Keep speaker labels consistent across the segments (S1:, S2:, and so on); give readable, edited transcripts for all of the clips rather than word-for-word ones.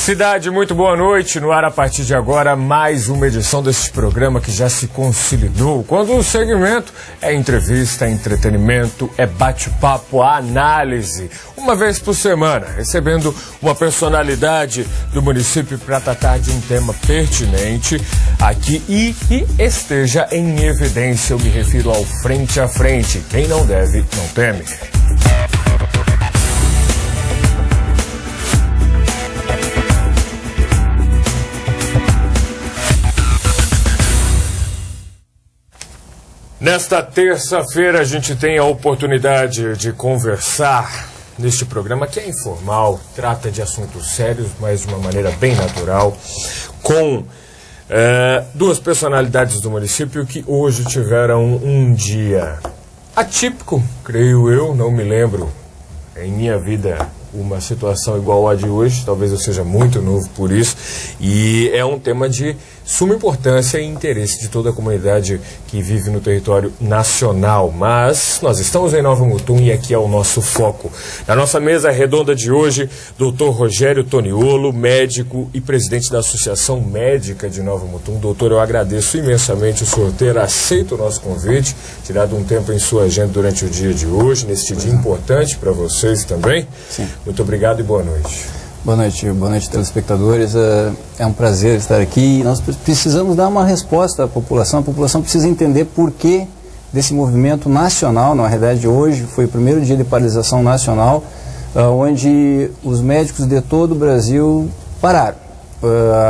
S1: Cidade, muito boa noite. No ar, a partir de agora, mais uma edição desse programa que já se consolidou. Quando o segmento é entrevista, é entretenimento, é bate-papo, análise. Uma vez por semana, recebendo uma personalidade do município para tratar de um tema pertinente aqui e que esteja em evidência. Eu me refiro ao frente a frente. Quem não deve, não teme. Nesta terça-feira a gente tem a oportunidade de conversar neste programa que é informal, trata de assuntos sérios, mas de uma maneira bem natural, com duas personalidades do município que hoje tiveram um dia atípico, creio eu, não me lembro em minha vida uma situação igual a de hoje, talvez eu seja muito novo por isso, e é um tema de suma importância e interesse de toda a comunidade que vive no território nacional. Mas nós estamos em Nova Mutum e aqui é o nosso foco. Na nossa mesa redonda de hoje, Dr. Rogério Toniolo, médico e presidente da Associação Médica de Nova Mutum. Doutor, eu agradeço imensamente o senhor ter aceito o nosso convite, tirado um tempo em sua agenda durante o dia de hoje, neste dia importante para vocês também.
S2: Sim.
S1: Muito obrigado e boa noite.
S2: Boa noite, telespectadores. É um prazer estar aqui. Nós precisamos dar uma resposta à população. A população precisa entender por que desse movimento nacional. Na realidade, hoje foi o primeiro dia de paralisação nacional, onde os médicos de todo o Brasil pararam.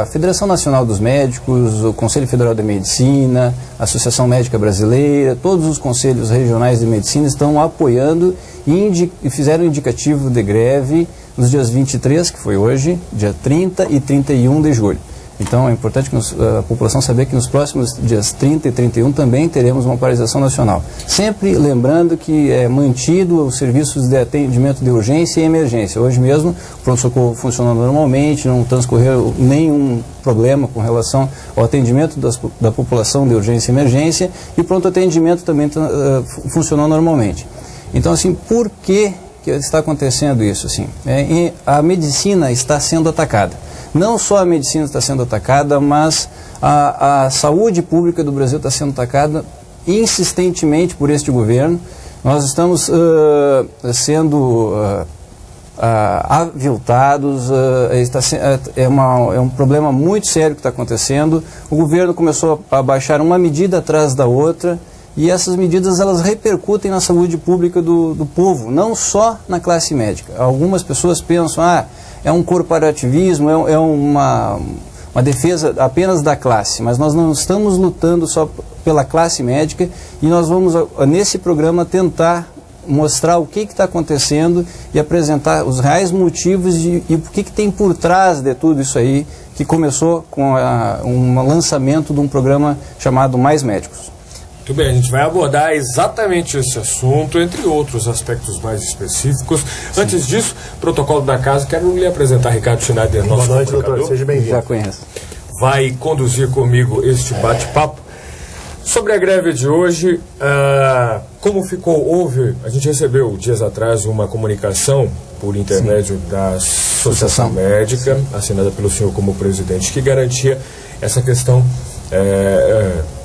S2: A Federação Nacional dos Médicos, o Conselho Federal de Medicina, a Associação Médica Brasileira, todos os conselhos regionais de medicina estão apoiando e fizeram indicativo de greve nos dias 23, que foi hoje, dia 30 e 31 de julho. Então é importante que a população saber que nos próximos dias 30 e 31 também teremos uma paralisação nacional. Sempre lembrando que é mantido os serviços de atendimento de urgência e emergência. Hoje mesmo o pronto-socorro funcionando normalmente, não transcorreu nenhum problema com relação ao atendimento da população de urgência e emergência, e o pronto-atendimento também funcionou normalmente. Então, assim, por que está acontecendo isso? Assim? A medicina está sendo atacada. Não só a medicina está sendo atacada, mas a saúde pública do Brasil está sendo atacada insistentemente por este governo. Nós estamos sendo aviltados, é um problema muito sério que está acontecendo. O governo começou a baixar uma medida atrás da outra, e essas medidas elas repercutem na saúde pública do povo, não só na classe médica. Algumas pessoas pensam, é um corporativismo, é uma defesa apenas da classe, mas nós não estamos lutando só pela classe médica, e nós vamos, nesse programa, tentar mostrar o que está acontecendo e apresentar os reais motivos e o que tem por trás de tudo isso aí, que começou com um lançamento de um programa chamado Mais Médicos.
S1: Muito bem, a gente vai abordar exatamente esse assunto, entre outros aspectos mais específicos. Sim. Antes disso, protocolo da casa, quero lhe apresentar Ricardo Schneider, nosso
S3: Boa noite, doutor, seja bem-vindo.
S2: Já conheço.
S1: Vai conduzir comigo este bate-papo. Sobre a greve de hoje, como ficou? A gente recebeu dias atrás uma comunicação por intermédio da Associação Médica, assinada pelo senhor como presidente, que garantia essa questão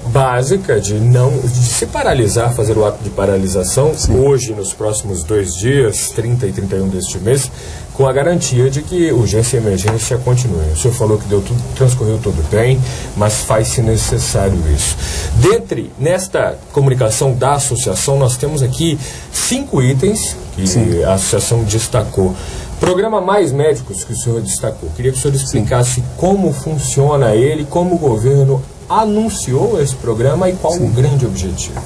S1: básica de se paralisar, fazer o ato de paralisação. Sim. Hoje, nos próximos 2 dias, 30 e 31 deste mês, com a garantia de que urgência e emergência continuem. O senhor falou que transcorreu tudo bem, mas faz-se necessário isso. Nesta comunicação da associação, nós temos aqui 5 itens que Sim. a associação destacou. Programa Mais Médicos, que o senhor destacou. Queria que o senhor explicasse Sim. como funciona ele, como o governo anunciou esse programa e qual Sim. o grande objetivo.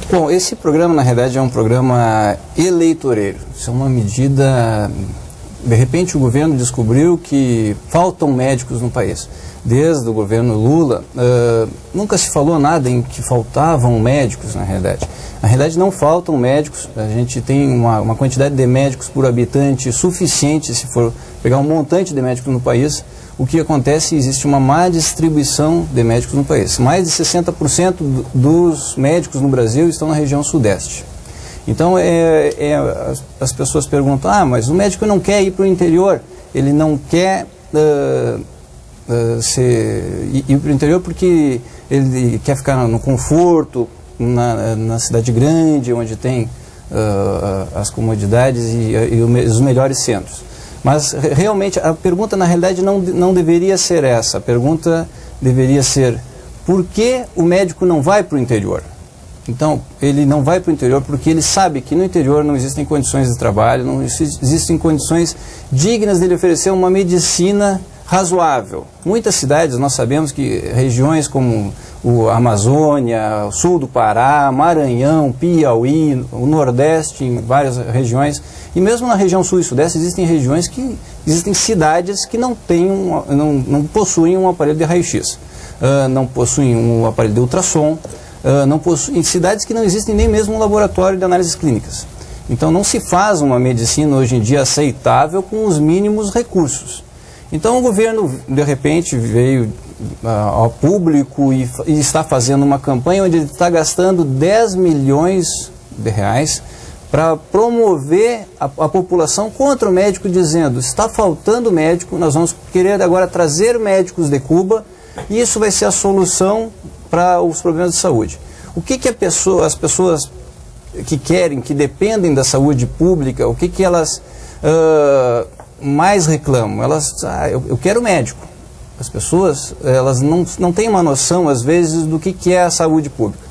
S2: Bom, esse programa, na realidade, é um programa eleitoreiro. Isso é uma medida... De repente, o governo descobriu que faltam médicos no país. Desde o governo Lula, nunca se falou nada em que faltavam médicos, na realidade. Na realidade, não faltam médicos. A gente tem uma quantidade de médicos por habitante suficiente, se for pegar um montante de médicos no país. O que acontece, existe uma má distribuição de médicos no país. Mais de 60% dos médicos no Brasil estão na região sudeste. Então, as pessoas perguntam, mas o médico não quer ir para o interior, ele não quer ir para o interior porque ele quer ficar no conforto, na cidade grande, onde tem as comodidades e os melhores centros. Mas realmente a pergunta na realidade não deveria ser essa. A pergunta deveria ser: por que o médico não vai para o interior? Então, ele não vai para o interior porque ele sabe que no interior não existem condições de trabalho, não existem condições dignas dele oferecer uma medicina razoável. Muitas cidades, nós sabemos que regiões como a Amazônia, o sul do Pará, Maranhão, Piauí, o Nordeste, em várias regiões, e mesmo na região sul e sudeste existem cidades que não possuem um aparelho de raio-x, não possuem um aparelho de ultrassom, em cidades que não existem nem mesmo um laboratório de análises clínicas. Então não se faz uma medicina hoje em dia aceitável com os mínimos recursos. Então o governo de repente veio ao público e está fazendo uma campanha onde ele está gastando 10 milhões de reais para promover a população contra o médico, dizendo: está faltando médico, nós vamos querer agora trazer médicos de Cuba e isso vai ser a solução para os problemas de saúde. O que as pessoas que querem, que dependem da saúde pública, o que elas mais reclamam? Eu quero médico. As pessoas elas não têm uma noção, às vezes, do que é a saúde pública.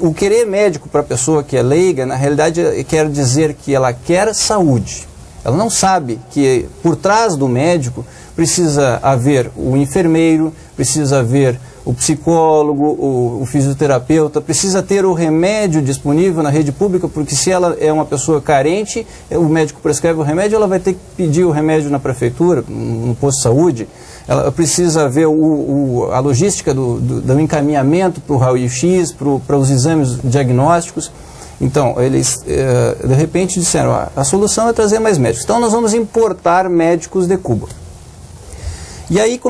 S2: O querer médico para a pessoa que é leiga, na realidade, quer dizer que ela quer saúde. Ela não sabe que por trás do médico precisa haver o enfermeiro, precisa haver o psicólogo, o fisioterapeuta, precisa ter o remédio disponível na rede pública, porque se ela é uma pessoa carente, o médico prescreve o remédio, ela vai ter que pedir o remédio na prefeitura, no posto de saúde. Ela precisa ver a logística do encaminhamento para o raio-x, para os exames diagnósticos. Então, eles de repente disseram: a solução é trazer mais médicos. Então, nós vamos importar médicos de Cuba. E aí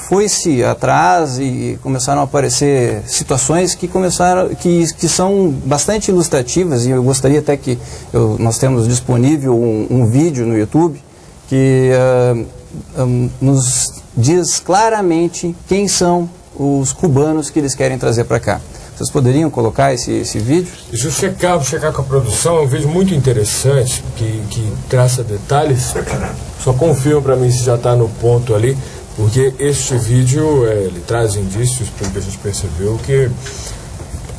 S2: foi-se atrás e começaram a aparecer situações que são bastante ilustrativas, e eu gostaria até que nós temos disponível um vídeo no YouTube que nos diz claramente quem são os cubanos que eles querem trazer para cá. Vocês poderiam colocar esse vídeo?
S1: Deixa eu checar com a produção. É um vídeo muito interessante que traça detalhes. Só confirma para mim se já está no ponto ali, porque este vídeo ele traz indícios, pelo que a gente percebeu, que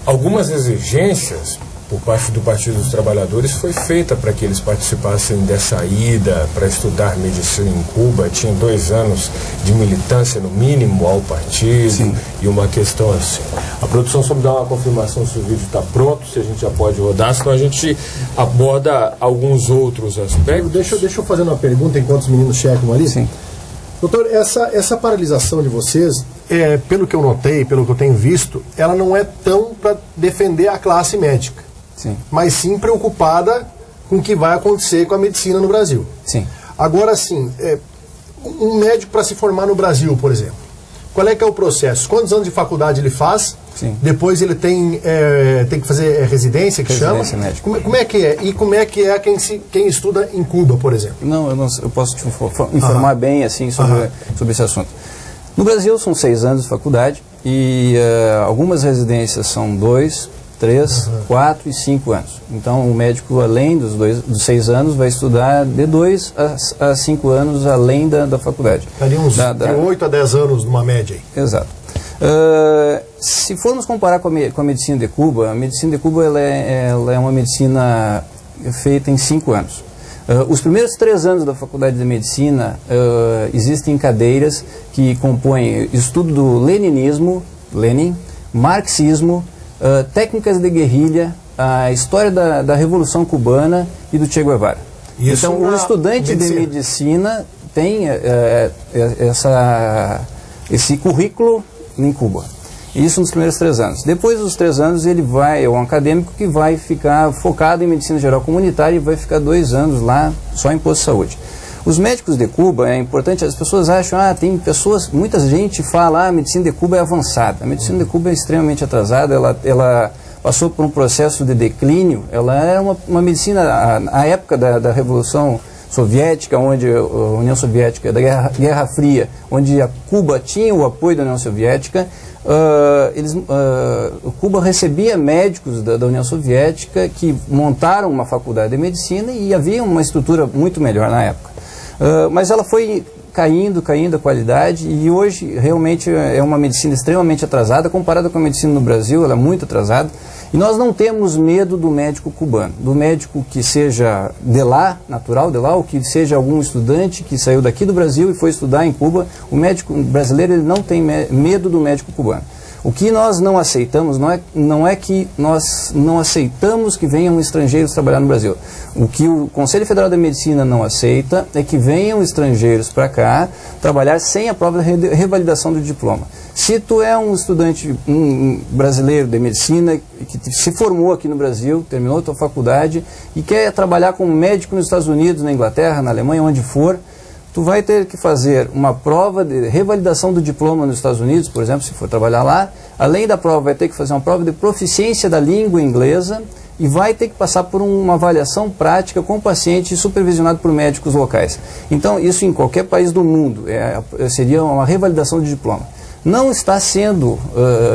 S1: algumas exigências por parte do Partido dos Trabalhadores foi feita para que eles participassem dessa ida para estudar medicina em Cuba. Tinha 2 anos de militância, no mínimo, ao partido. Sim. E uma questão assim. A produção só me dá uma confirmação se o vídeo está pronto, se a gente já pode rodar, senão a gente aborda alguns outros aspectos.
S3: Deixa eu fazer uma pergunta enquanto os meninos checam ali.
S2: Sim.
S3: Doutor, essa paralisação de vocês, pelo que eu notei, pelo que eu tenho visto, ela não é tão para defender a classe médica.
S2: Sim.
S3: Mas sim preocupada com o que vai acontecer com a medicina no Brasil.
S2: Sim.
S3: Agora, sim, um médico para se formar no Brasil, por exemplo, qual é que é o processo? Quantos anos de faculdade ele faz?
S2: Sim.
S3: Depois ele tem que fazer residência, que
S2: residência
S3: chama?
S2: Médica.
S3: Como é que é? E como é que é quem estuda em Cuba, por exemplo?
S2: Eu posso te informar bem assim sobre esse assunto. No Brasil são 6 anos de faculdade e algumas residências são 2, 3, 4 e 5 anos. Então o médico, além dos 6 anos, vai estudar de 2 a 5 anos além da faculdade.
S3: Estaria uns 8 a 10 anos numa média aí.
S2: Exato. Se formos comparar com a medicina de Cuba, a medicina de Cuba ela é uma medicina feita em 5 anos. Os primeiros 3 anos da faculdade de medicina existem cadeiras que compõem estudo do leninismo, Lenin, marxismo, técnicas de guerrilha, a história da Revolução Cubana e do Che Guevara. Então, o estudante de medicina tem esse currículo em Cuba. Isso nos primeiros 3 anos. Depois dos 3 anos, ele é um acadêmico que vai ficar focado em medicina geral comunitária e vai ficar 2 anos lá só em posto de saúde. Os médicos de Cuba, é importante, as pessoas acham, muita gente fala, a medicina de Cuba é avançada. A medicina de Cuba é extremamente atrasada, ela passou por um processo de declínio, ela era uma medicina, à época da Revolução Soviética, onde a União Soviética, da Guerra Fria, onde a Cuba tinha o apoio da União Soviética, Cuba recebia médicos da União Soviética que montaram uma faculdade de medicina e havia uma estrutura muito melhor na época. Mas ela foi caindo a qualidade e hoje realmente é uma medicina extremamente atrasada, comparada com a medicina no Brasil, ela é muito atrasada. E nós não temos medo do médico cubano, do médico que seja de lá, natural de lá, ou que seja algum estudante que saiu daqui do Brasil e foi estudar em Cuba. O médico brasileiro ele não tem medo do médico cubano. O que nós não aceitamos não é que nós não aceitamos que venham estrangeiros trabalhar no Brasil. O que o Conselho Federal da Medicina não aceita é que venham estrangeiros para cá trabalhar sem a prova de revalidação do diploma. Se tu é um estudante brasileiro de medicina que se formou aqui no Brasil, terminou a tua faculdade e quer trabalhar como médico nos Estados Unidos, na Inglaterra, na Alemanha, onde for, tu vai ter que fazer uma prova de revalidação do diploma nos Estados Unidos, por exemplo, se for trabalhar lá. Além da prova, vai ter que fazer uma prova de proficiência da língua inglesa e vai ter que passar por uma avaliação prática com o paciente supervisionado por médicos locais. Então, isso em qualquer país do mundo seria uma revalidação de diploma. Não está sendo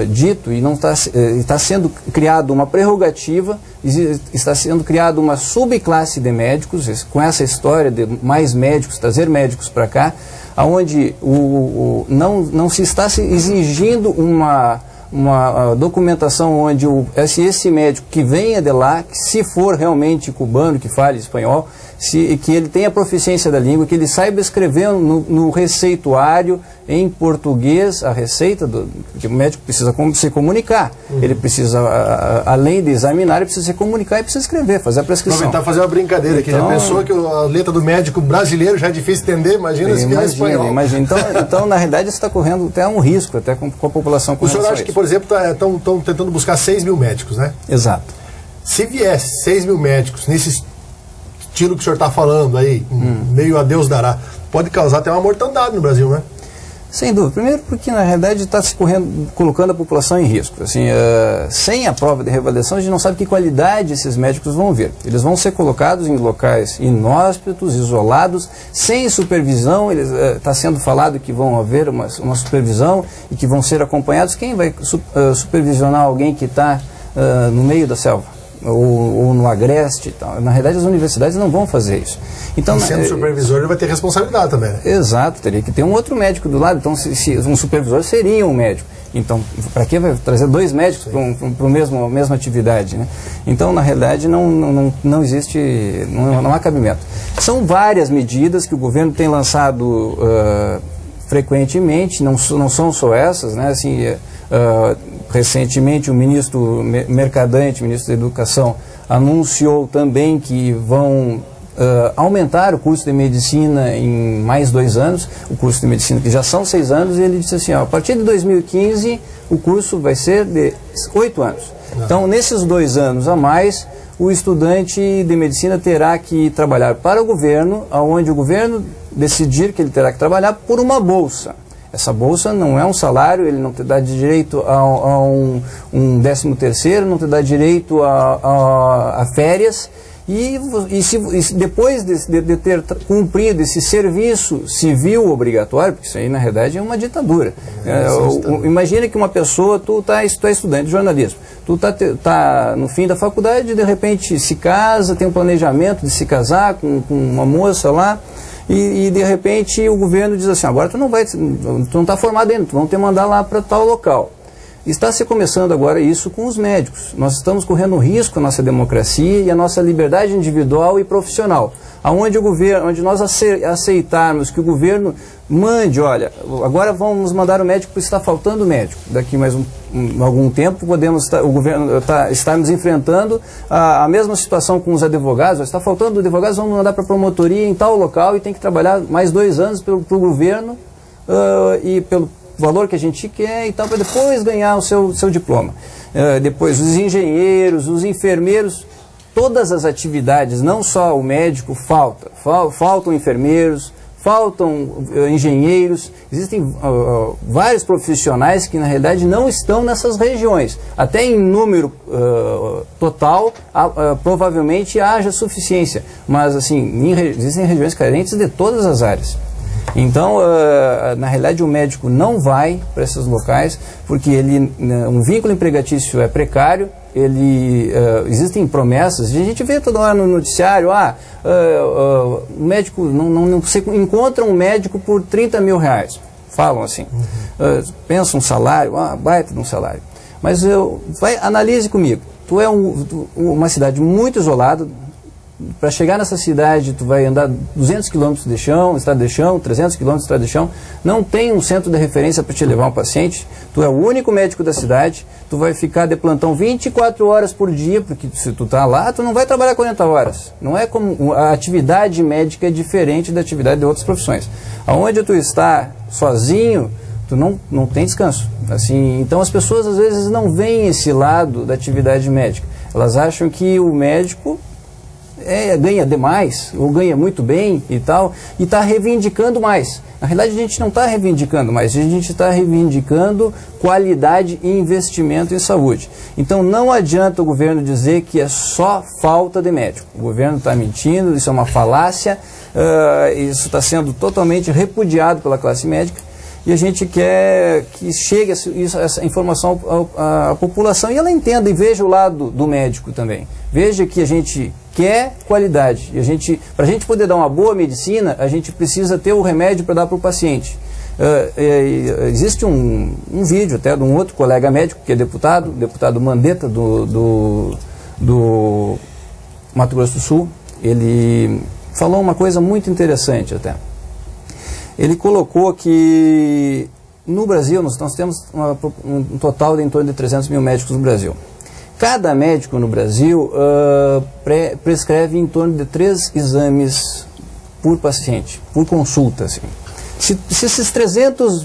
S2: dito e não está sendo criado uma prerrogativa, está sendo criada uma subclasse de médicos, com essa história de mais médicos, trazer médicos para cá, onde não se está exigindo uma documentação onde esse médico que venha de lá, que se for realmente cubano, que fale espanhol, que ele tenha proficiência da língua, que ele saiba escrever no receituário em português a receita, que o médico precisa se comunicar. Ele precisa, além de examinar, ele precisa se comunicar e precisa escrever, fazer a prescrição.
S3: Aproveitar fazer uma brincadeira aqui. Já pensou que a letra do médico brasileiro já é difícil entender? Imagina se vier espanhol.
S2: Imagina. Então, na realidade, você está correndo até um risco, até com a população com
S3: relação a isso. O senhor acha que, por exemplo, estão tentando buscar 6 mil médicos, né?
S2: Exato.
S3: Se viesse 6 mil médicos nesse estilo que o senhor está falando aí, meio a Deus dará, pode causar até uma mortandade no Brasil, né?
S2: Sem dúvida. Primeiro porque, na realidade, está se colocando a população em risco. Assim, sem a prova de revalidação, a gente não sabe que qualidade esses médicos vão vir. Eles vão ser colocados em locais inóspitos, isolados, sem supervisão. Está sendo falado que vão haver uma supervisão e que vão ser acompanhados. Quem vai supervisionar alguém que está no meio da selva? Ou no agreste e tal. Na realidade, as universidades não vão fazer isso. Então,
S3: sendo supervisor, ele vai ter responsabilidade também, né?
S2: Exato, teria que ter um outro médico do lado. Então, se um supervisor seria um médico. Então, para que vai trazer 2 médicos para a mesma atividade, né? Então, na realidade, não existe, não há cabimento. São várias medidas que o governo tem lançado frequentemente, não são só essas, né? Assim, recentemente o ministro Mercadante, ministro da Educação, anunciou também que vão aumentar o curso de medicina em mais 2 anos, o curso de medicina que já são 6 anos, e ele disse assim, a partir de 2015 o curso vai ser de 8 anos. Então, nesses 2 anos a mais, o estudante de medicina terá que trabalhar para o governo, onde o governo decidir que ele terá que trabalhar por uma bolsa. Essa bolsa não é um salário, ele não te dá direito a um 13º, não te dá direito a férias. E depois de ter cumprido esse serviço civil obrigatório, porque isso aí na realidade é uma ditadura. Imagina que uma pessoa, tu é estudante de jornalismo, tu tá no fim da faculdade, de repente se casa, tem um planejamento de se casar com uma moça lá, e de repente o governo diz assim, agora tu não está formado ainda, tu vão te mandar lá para tal local. Está se começando agora isso com os médicos. Nós estamos correndo risco a nossa democracia e a nossa liberdade individual e profissional. Onde nós aceitarmos que o governo mande, olha, agora vamos mandar o médico porque está faltando médico. Daqui mais algum tempo estarmos enfrentando a mesma situação com os advogados. Está faltando advogados, vamos mandar para a promotoria em tal local e tem que trabalhar mais 2 anos para o governo e pelo valor que a gente quer e tal, para depois ganhar o seu diploma. Depois os engenheiros, os enfermeiros, todas as atividades, não só o médico, faltam enfermeiros, faltam engenheiros, existem vários profissionais que na realidade não estão nessas regiões. Até em número total, provavelmente haja suficiência, mas assim, existem regiões carentes de todas as áreas. Então, na realidade, o médico não vai para esses locais porque um vínculo empregatício é precário. Existem promessas, a gente vê toda hora no noticiário, o médico, não se encontra um médico por 30 mil reais, falam assim, pensa um salário, baita de um salário, mas analise comigo, tu é uma cidade muito isolada, para chegar nessa cidade tu vai andar 200 quilômetros de chão, estrada de chão, 300 quilômetros de estrada de chão, não tem um centro de referência para te levar um paciente, tu é o único médico da cidade, tu vai ficar de plantão 24 horas por dia, porque se tu está lá, tu não vai trabalhar 40 horas. Não é como a atividade médica é diferente da atividade de outras profissões. Aonde tu está sozinho, tu não tem descanso. Assim, então as pessoas às vezes não veem esse lado da atividade médica. Elas acham que o médico ganha demais, ou ganha muito bem e tal, e está reivindicando mais. Na realidade, a gente não está reivindicando mais, a gente está reivindicando qualidade e investimento em saúde. Então, não adianta o governo dizer que é só falta de médico. O governo está mentindo, isso é uma falácia, isso está sendo totalmente repudiado pela classe médica, e a gente quer que chegue essa informação à população e ela entenda e veja o lado do médico também. Veja que a gente quer qualidade. E para a gente poder dar uma boa medicina, a gente precisa ter o remédio para dar para o paciente. Existe um vídeo até de um outro colega médico que é deputado Mandetta do Mato Grosso do Sul. Ele falou uma coisa muito interessante até. Ele colocou que no Brasil nós temos um total de em torno de 300 mil médicos no Brasil. Cada médico no Brasil prescreve em torno de 3 exames por paciente, por consulta. Assim. Se esses 300